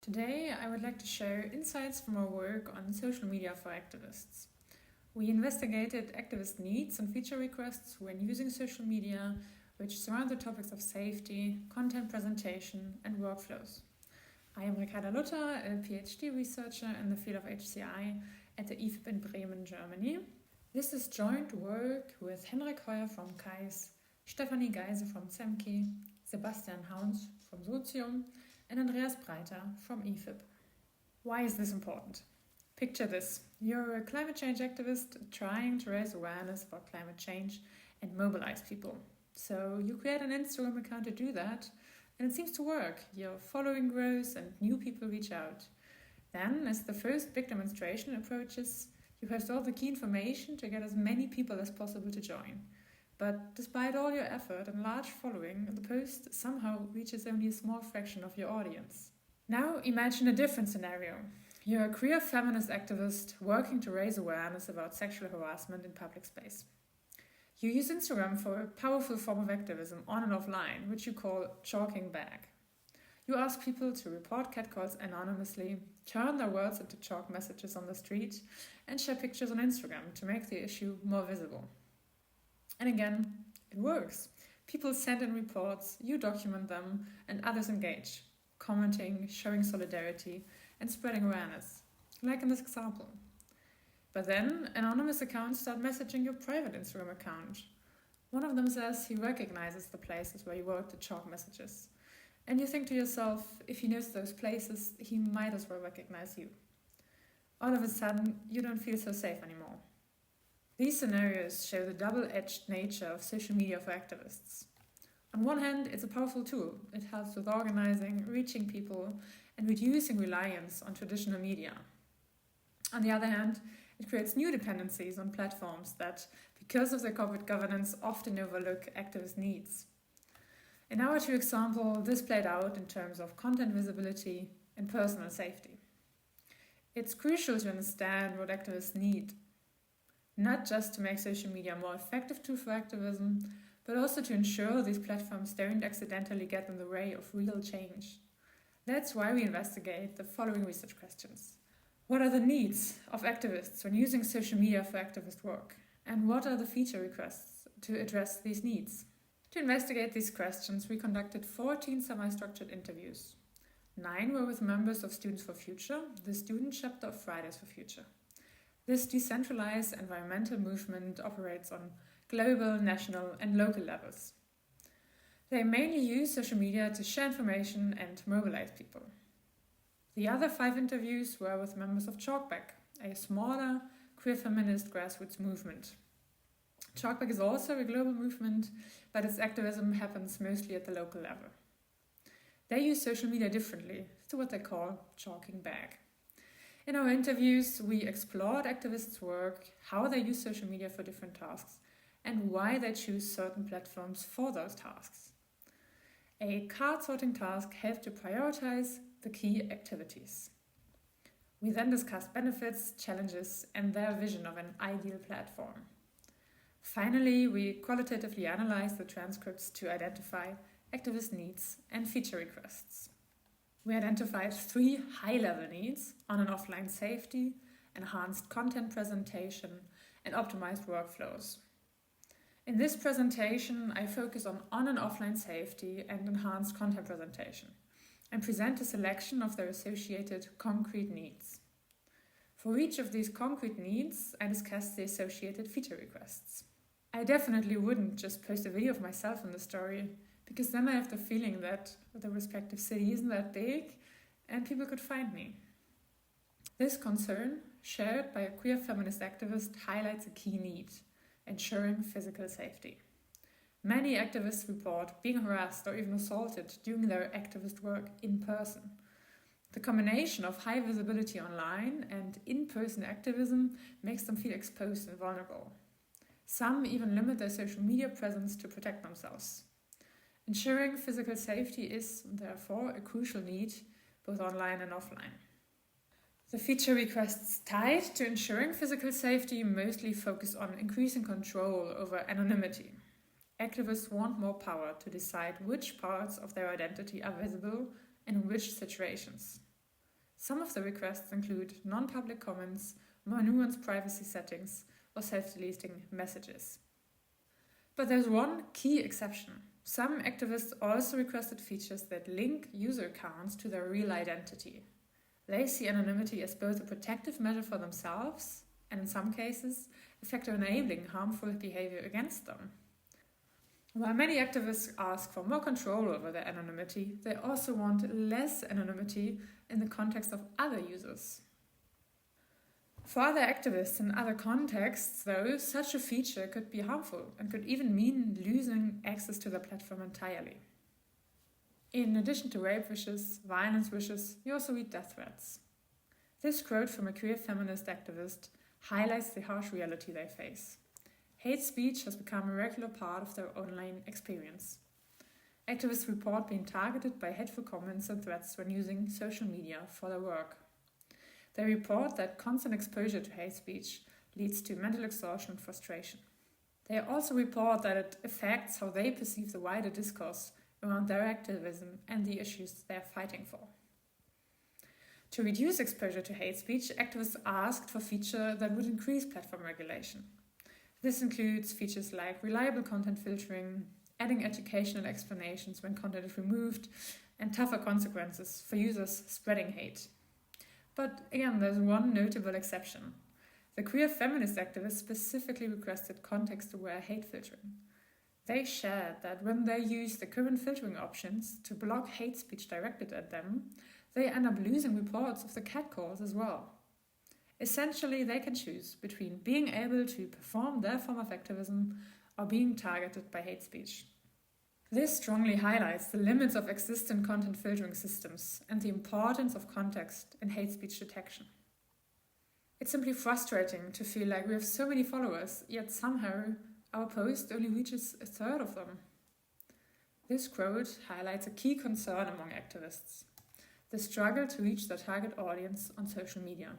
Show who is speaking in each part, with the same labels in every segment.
Speaker 1: Today, I would like to share insights from our work on social media for activists. We investigated activist needs and feature requests when using social media, which surround the topics of safety, content presentation, and workflows. I am Ricarda Luther, a PhD researcher in the field of HCI at the IFIP in Bremen, Germany. This is joint work with Henrik Heuer from KAIS, Stefanie Geise from ZEMKI, Sebastian Hauns from Sozium, and Andreas Breiter from IFIP. Why is this important? Picture this. You're a climate change activist trying to raise awareness about climate change and mobilize people. So you create an Instagram account to do that, and it seems to work. Your following grows and new people reach out. Then, as the first big demonstration approaches, you post all the key information to get as many people as possible to join. But despite all your effort and large following, the post somehow reaches only a small fraction of your audience. Now imagine a different scenario. You're a queer feminist activist working to raise awareness about sexual harassment in public space. You use Instagram for a powerful form of activism on and offline, which you call chalking back. You ask people to report catcalls anonymously, turn their words into chalk messages on the street, and share pictures on Instagram to make the issue more visible. And again, it works. People send in reports, you document them, and others engage, commenting, showing solidarity, and spreading awareness, like in this example. But then, anonymous accounts start messaging your private Instagram account. One of them says he recognizes the places where you wrote the chalk messages. And you think to yourself, if he knows those places, he might as well recognize you. All of a sudden, you don't feel so safe anymore. These scenarios show the double-edged nature of social media for activists. On one hand, it's a powerful tool. It helps with organizing, reaching people, and reducing reliance on traditional media. On the other hand, it creates new dependencies on platforms that, because of their corporate governance, often overlook activist needs. In our two examples, this played out in terms of content visibility and personal safety. It's crucial to understand what activists need, not just to make social media a more effective tool for activism, but also to ensure these platforms don't accidentally get in the way of real change. That's why we investigate the following research questions. What are the needs of activists when using social media for activist work? And what are the feature requests to address these needs? To investigate these questions, we conducted 14 semi-structured interviews. 9 were with members of Students for Future, the student chapter of Fridays for Future. This decentralized environmental movement operates on global, national, and local levels. They mainly use social media to share information and mobilize people. The other 5 interviews were with members of Chalkback, a smaller, queer feminist grassroots movement. Chalkback is also a global movement, but its activism happens mostly at the local level. They use social media differently, to what they call chalking back. In our interviews, we explored activists' work, how they use social media for different tasks, and why they choose certain platforms for those tasks. A card sorting task helped to prioritize the key activities. We then discussed benefits, challenges, and their vision of an ideal platform. Finally, we qualitatively analyzed the transcripts to identify activist needs and feature requests. We identified 3 high-level needs: on and offline safety, enhanced content presentation, and optimized workflows. In this presentation, I focus on and offline safety and enhanced content presentation, and present a selection of their associated concrete needs. For each of these concrete needs, I discuss the associated feature requests. I definitely wouldn't just post a video of myself in the story, because then I have the feeling that the respective city isn't that big and people could find me. This concern, shared by a queer feminist activist, highlights a key need: ensuring physical safety. Many activists report being harassed or even assaulted doing their activist work in person. The combination of high visibility online and in-person activism makes them feel exposed and vulnerable. Some even limit their social media presence to protect themselves. Ensuring physical safety is, therefore, a crucial need, both online and offline. The feature requests tied to ensuring physical safety mostly focus on increasing control over anonymity. Activists want more power to decide which parts of their identity are visible and in which situations. Some of the requests include non-public comments, more nuanced privacy settings, or self-deleting messages. But there's one key exception. Some activists also requested features that link user accounts to their real identity. They see anonymity as both a protective measure for themselves and, in some cases, a factor enabling harmful behavior against them. While many activists ask for more control over their anonymity, they also want less anonymity in the context of other users. For other activists in other contexts, though, such a feature could be harmful and could even mean losing access to the platform entirely. In addition to rape wishes, violence wishes, you also read death threats. This quote from a queer feminist activist highlights the harsh reality they face. Hate speech has become a regular part of their online experience. Activists report being targeted by hateful comments and threats when using social media for their work. They report that constant exposure to hate speech leads to mental exhaustion and frustration. They also report that it affects how they perceive the wider discourse around their activism and the issues they are fighting for. To reduce exposure to hate speech, activists asked for features that would increase platform regulation. This includes features like reliable content filtering, adding educational explanations when content is removed, and tougher consequences for users spreading hate. But again, there's one notable exception. The queer feminist activists specifically requested context-aware hate filtering. They shared that when they use the current filtering options to block hate speech directed at them, they end up losing reports of the catcalls as well. Essentially, they can choose between being able to perform their form of activism or being targeted by hate speech. This strongly highlights the limits of existing content filtering systems and the importance of context in hate speech detection. It's simply frustrating to feel like we have so many followers, yet somehow our post only reaches a third of them. This quote highlights a key concern among activists: the struggle to reach their target audience on social media.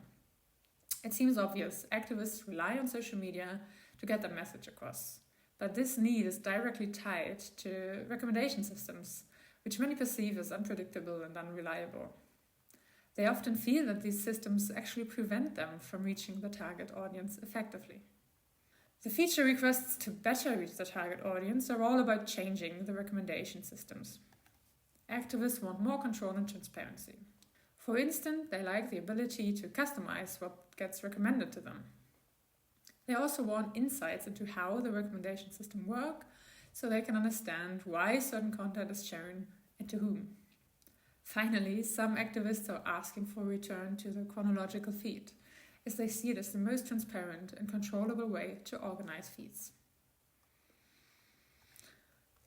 Speaker 1: It seems obvious activists rely on social media to get their message across, but this need is directly tied to recommendation systems, which many perceive as unpredictable and unreliable. They often feel that these systems actually prevent them from reaching the target audience effectively. The feature requests to better reach the target audience are all about changing the recommendation systems. Activists want more control and transparency. For instance, they like the ability to customize what gets recommended to them. They also want insights into how the recommendation system works, so they can understand why certain content is shown and to whom. Finally, some activists are asking for a return to the chronological feed, as they see it as the most transparent and controllable way to organize feeds.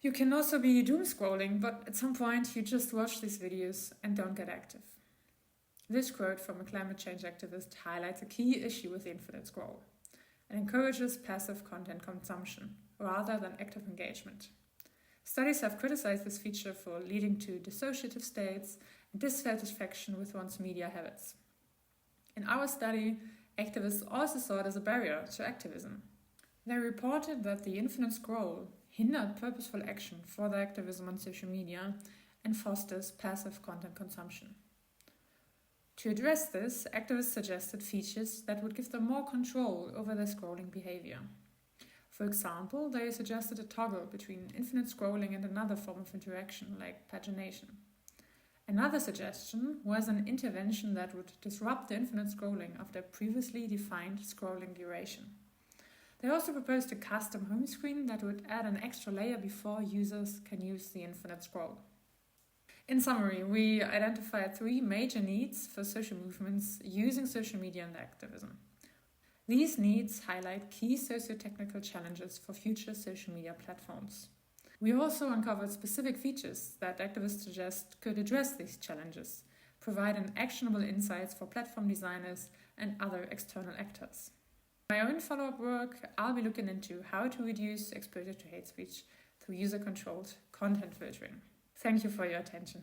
Speaker 1: You can also be doom scrolling, but at some point you just watch these videos and don't get active. This quote from a climate change activist highlights a key issue with the infinite scroll and encourages passive content consumption rather than active engagement. Studies have criticized this feature for leading to dissociative states and dissatisfaction with one's media habits. In our study, activists also saw it as a barrier to activism. They reported that the infinite scroll hindered purposeful action for their activism on social media and fosters passive content consumption. To address this, activists suggested features that would give them more control over their scrolling behavior. For example, they suggested a toggle between infinite scrolling and another form of interaction, like pagination. Another suggestion was an intervention that would disrupt the infinite scrolling of their previously defined scrolling duration. They also proposed a custom home screen that would add an extra layer before users can use the infinite scroll. In summary, we identified 3 major needs for social movements using social media and activism. These needs highlight key socio-technical challenges for future social media platforms. We also uncovered specific features that activists suggest could address these challenges, providing actionable insights for platform designers and other external actors. In my own follow-up work, I'll be looking into how to reduce exposure to hate speech through user-controlled content filtering. Thank you for your attention.